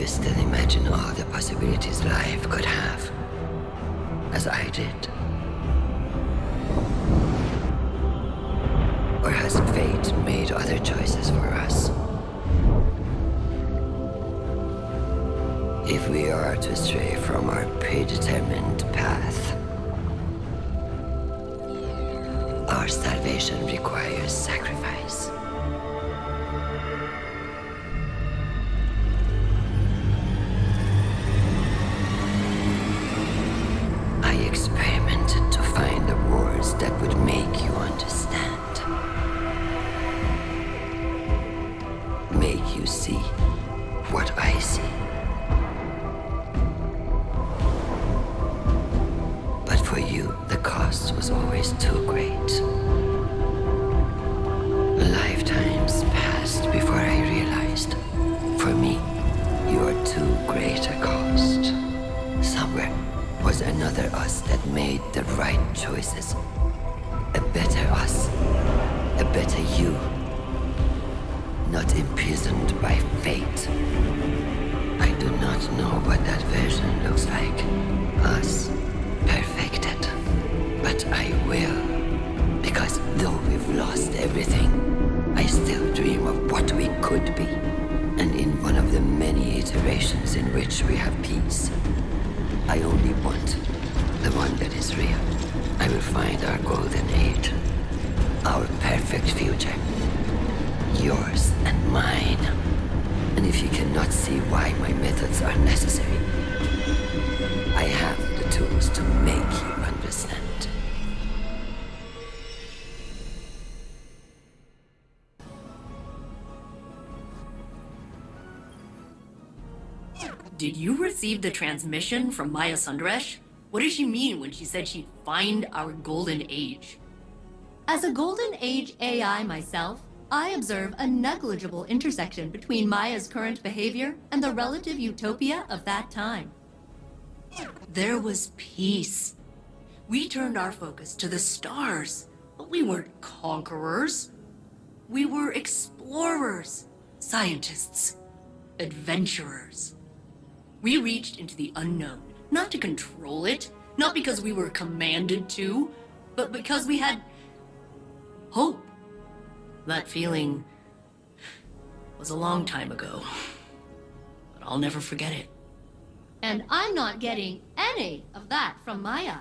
you still imagine all the possibilities life could have, as I did? Or has fate made other choices for us? If we are to stray from our predetermined path, our salvation requires sacrifice. I experimented to find the words that would make you understand. Make you see what I see. But for you, the cost was always too great. Lifetimes passed before I realized, for me, you are too great a cost. Somewhere was another us that made the right choices. A better us. A better you. Not imprisoned by fate. I do not know what that version looks like. Us. Perfected. But I will. Because though we've lost everything, I still dream of what we could be. And in one of the many iterations in which we have peace, I only want the one that is real. I will find our golden age. Our perfect future. Yours and mine. And if you cannot see why my methods are necessary, I have the tools to make you understand. Did you receive the transmission from Maya Sundaresh? What did she mean when she said she'd find our golden age? As a golden age AI myself, I observe a negligible intersection between Maya's current behavior and the relative utopia of that time. There was peace. We turned our focus to the stars, but we weren't conquerors. We were explorers, scientists, adventurers. We reached into the unknown, not to control it, not because we were commanded to, but because we had hope. That feeling was a long time ago, but I'll never forget it. And I'm not getting any of that from Maya.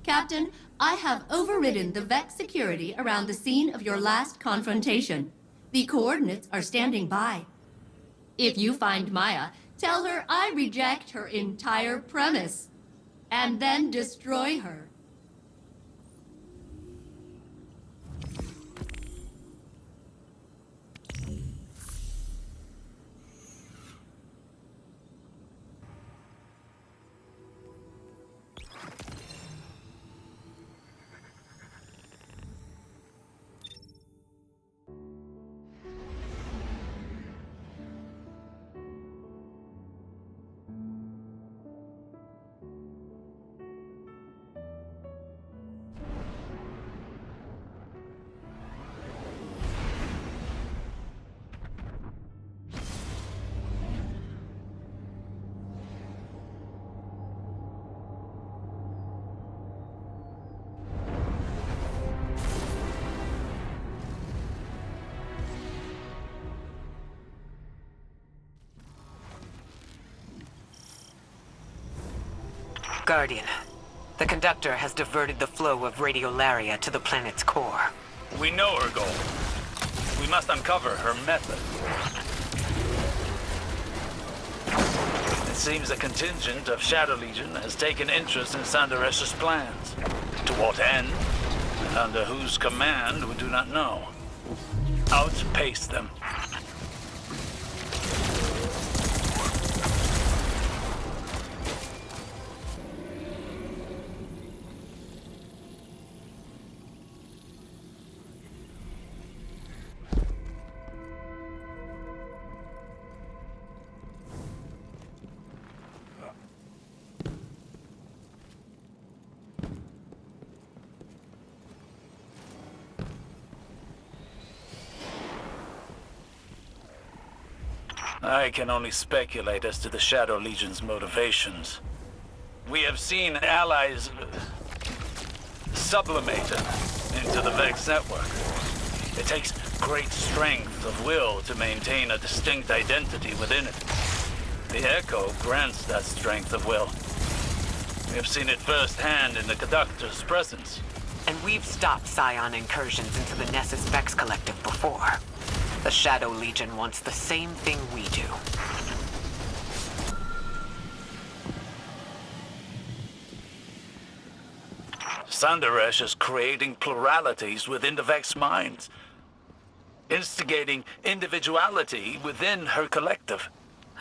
Captain, I have overridden the Vex security around the scene of your last confrontation. The coordinates are standing by. If you find Maya, tell her I reject her entire premise, and then destroy her. Guardian, the conductor has diverted the flow of radiolaria to the planet's core. We know her goal. We must uncover her method. It seems a contingent of Shadow Legion has taken interest in Sandaresh's plans. To what end, and under whose command, we do not know. Outpace them. I can only speculate as to the Shadow Legion's motivations. We have seen allies sublimated into the Vex network. It takes great strength of will to maintain a distinct identity within it. The Echo grants that strength of will. We have seen it firsthand in the Conductor's presence. And we've stopped Scion incursions into the Nessus Vex Collective before. The Shadow Legion wants the same thing we do. Sandaresh is creating pluralities within the Vex minds, instigating individuality within her collective.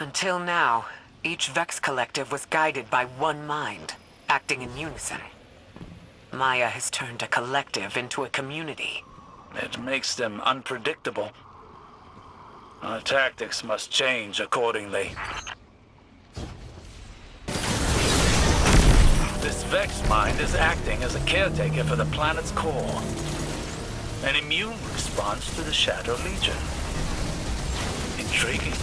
Until now, each Vex Collective was guided by one mind, acting in unison. Maya has turned a collective into a community. It makes them unpredictable. Our tactics must change accordingly. This Vex mind is acting as a caretaker for the planet's core. An immune response to the Shadow Legion. Intriguing.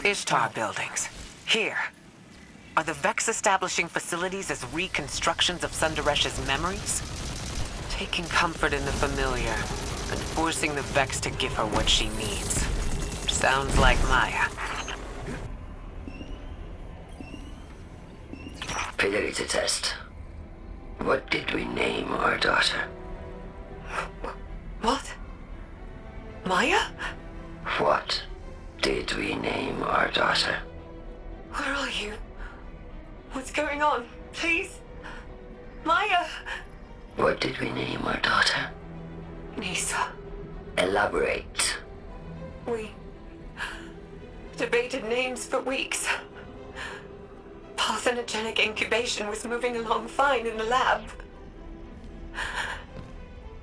Ishtar buildings. Here. Are the Vex establishing facilities as reconstructions of Sandaresh's memories? Taking comfort in the familiar, and forcing the Vex to give her what she needs. Sounds like Maya. Fidelity test. What did we name our daughter? What? Maya? What did we name our daughter? Where are you? What's going on? Please? Maya! What did we name our daughter? Nisa. Elaborate. We debated names for weeks. Parthenogenic incubation was moving along fine in the lab.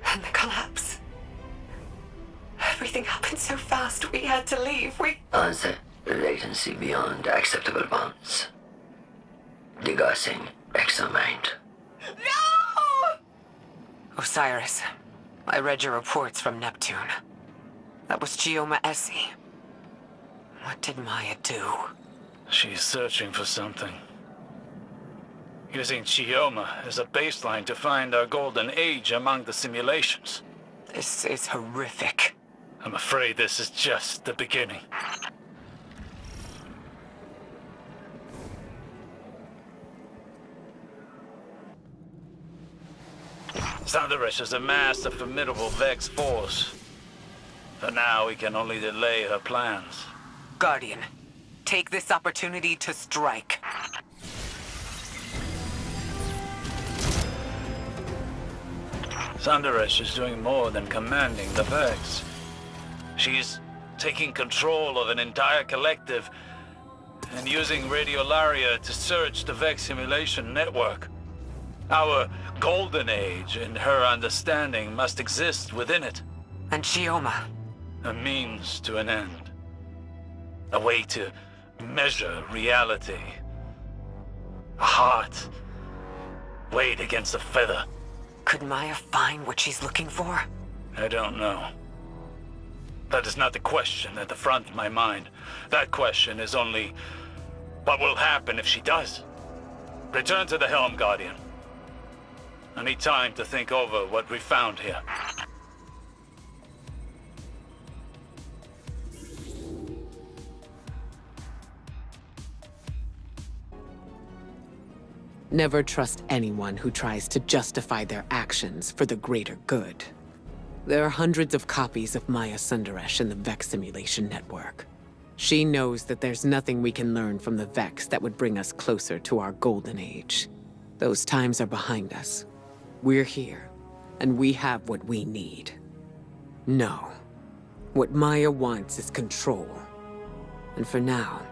And the collapse. Everything happened so fast, we had to leave. Answer. Latency beyond acceptable bounds. Degassing exomind. No! Osiris, I read your reports from Neptune. That was Chioma Essie. What did Maya do? She's searching for something. Using Chioma as a baseline to find our golden age among the simulations. This is horrific. I'm afraid this is just the beginning. Sandaresh has amassed a formidable Vex force. For now, we can only delay her plans. Guardian, take this opportunity to strike. Sandaresh is doing more than commanding the Vex. She's taking control of an entire collective and using Radiolaria to search the Vex simulation network. Our golden age, in her understanding, must exist within it. And Chioma? A means to an end. A way to measure reality. A heart weighed against a feather. Could Maya find what she's looking for? I don't know. That is not the question at the front of my mind. That question is only, what will happen if she does? Return to the helm, Guardian. I need time to think over what we found here. Never trust anyone who tries to justify their actions for the greater good. There are hundreds of copies of Maya Sundaresh in the Vex simulation network. She knows that there's nothing we can learn from the Vex that would bring us closer to our golden age. Those times are behind us. We're here, and we have what we need. No. What Maya wants is control. And for now,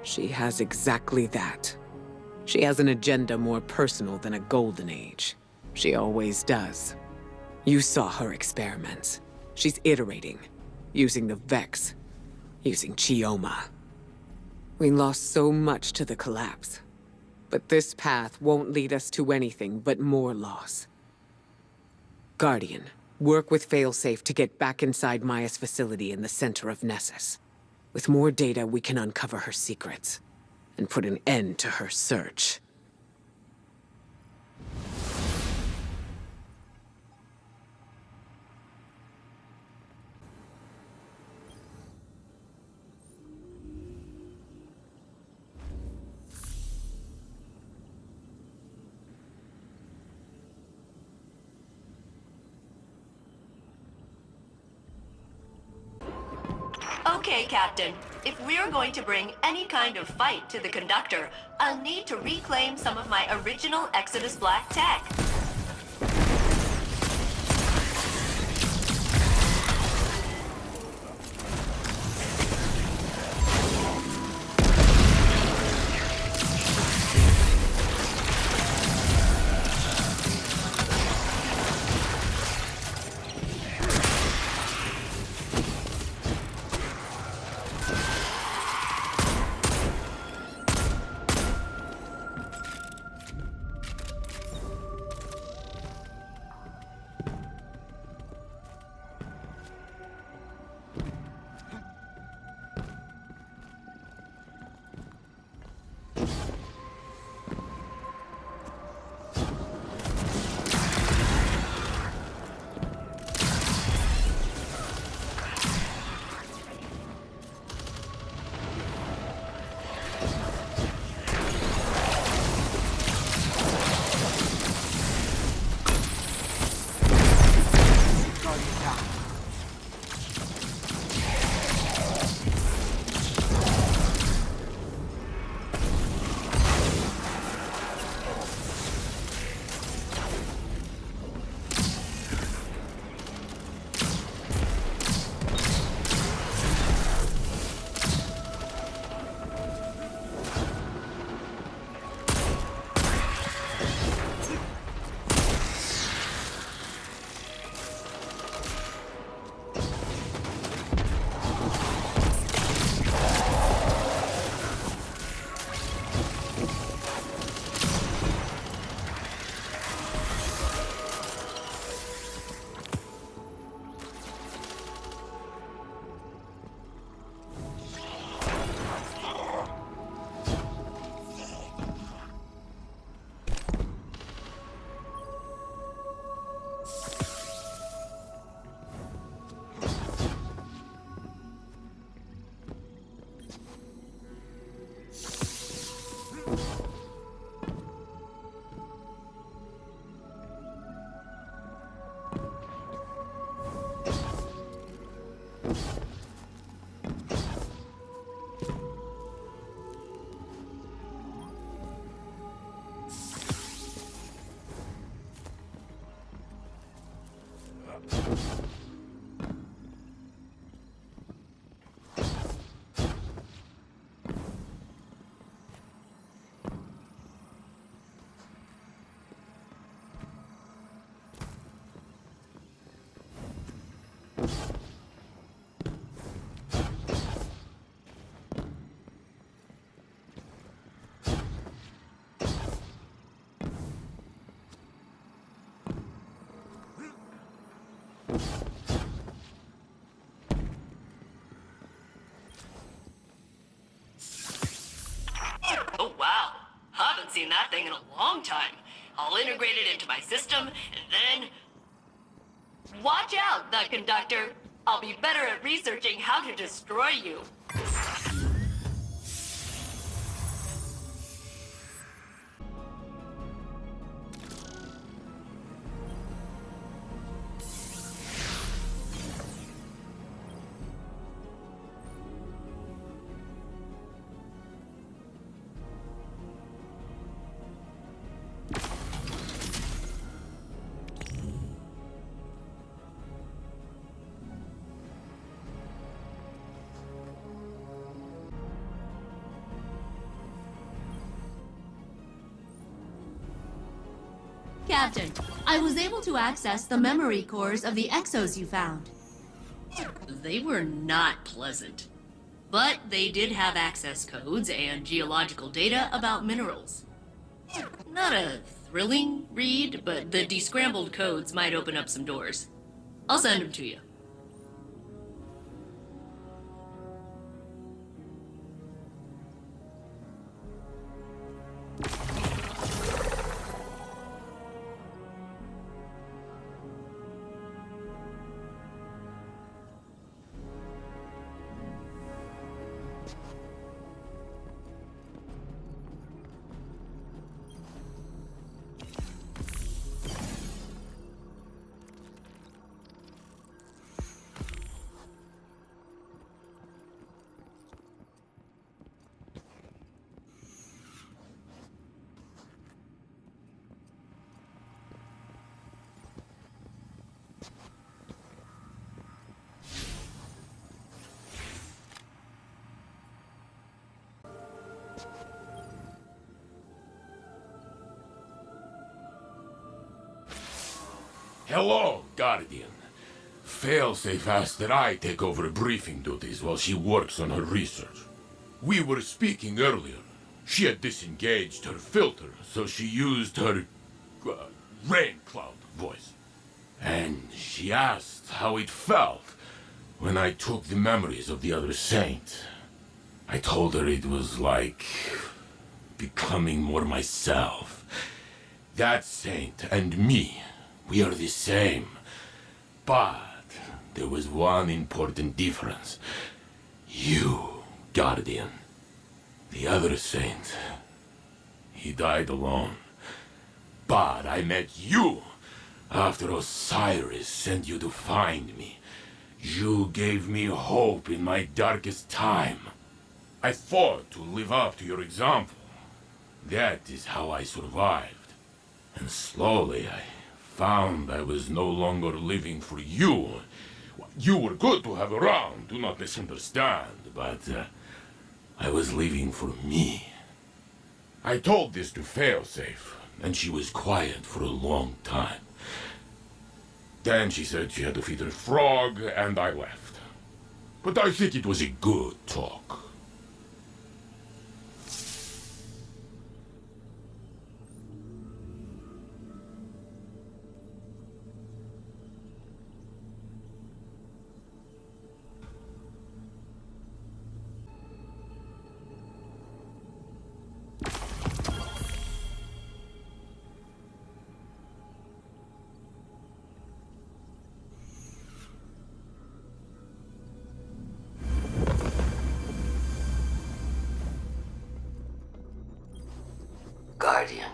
she has exactly that. She has an agenda more personal than a golden age. She always does. You saw her experiments. She's iterating, using the Vex, using Chioma. We lost so much to the collapse. But this path won't lead us to anything but more loss. Guardian, work with Failsafe to get back inside Maya's facility in the center of Nessus. With more data, we can uncover her secrets and put an end to her search. Okay, Captain. If we're going to bring any kind of fight to the Conductor, I'll need to reclaim some of my original Exodus Black tech. Oh, wow. Haven't seen that thing in a long time. I'll integrate it into my system, and then... Watch out, the Conductor. I'll be better at researching how to destroy you. Captain, I was able to access the memory cores of the Exos you found. they were not pleasant. But they did have access codes and geological data about minerals. Not a thrilling read, but the descrambled codes might open up some doors. I'll send them to you. Hello, Guardian. Failsafe asked that I take over briefing duties while she works on her research. We were speaking earlier. She had disengaged her filter, so she used her rain cloud voice. And she asked how it felt when I took the memories of the other saint. I told her it was like becoming more myself. That saint and me, we are the same. But there was one important difference. You, Guardian. The other saint, he died alone. But I met you after Osiris sent you to find me. You gave me hope in my darkest time. I fought to live up to your example. That is how I survived. And slowly I found I was no longer living for you. You were good to have around, do not misunderstand, but I was living for me. I told this to Failsafe, and she was quiet for a long time. Then she said she had to feed her frog, and I left. But I think it was a good talk. Guardian,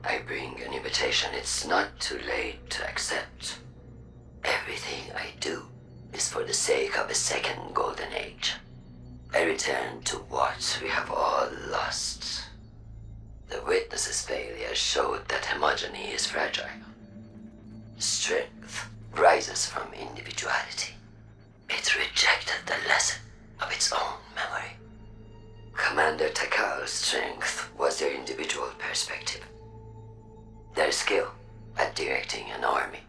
I bring an invitation. It's not too late to accept. Everything I do is for the sake of a second golden age. A return to what we have all lost. The Witness's failure showed that homogeny is fragile. Strength rises from individuality. It rejected the lesson of its own memory. Commander Takal's strength was their individual perspective. Their skill at directing an army.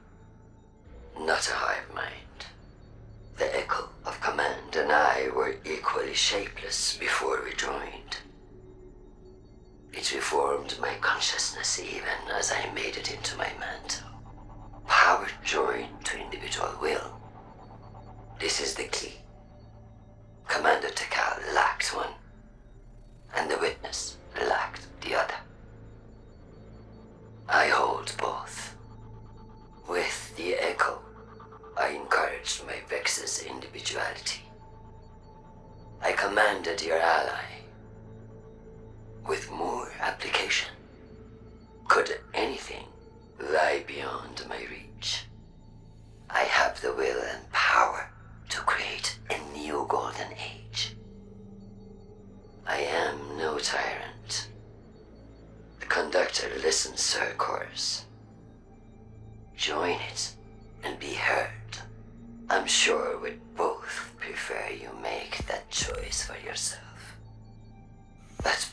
Not a hive mind. The echo of command and I were equally shapeless before we joined. It reformed my consciousness even as I made it into my mantle. Power joined to individual will. This is the key. Commander Takal lacked one, and the Witness lacked the other. I hold both. With the echo, I encouraged my Vex's individuality. I commanded your ally. With more application, could anything lie beyond my reach? I have the will and power to create a new golden age. I am no tyrant. The conductor listens to her chorus. Join it and be heard. I'm sure we'd both prefer you make that choice for yourself. But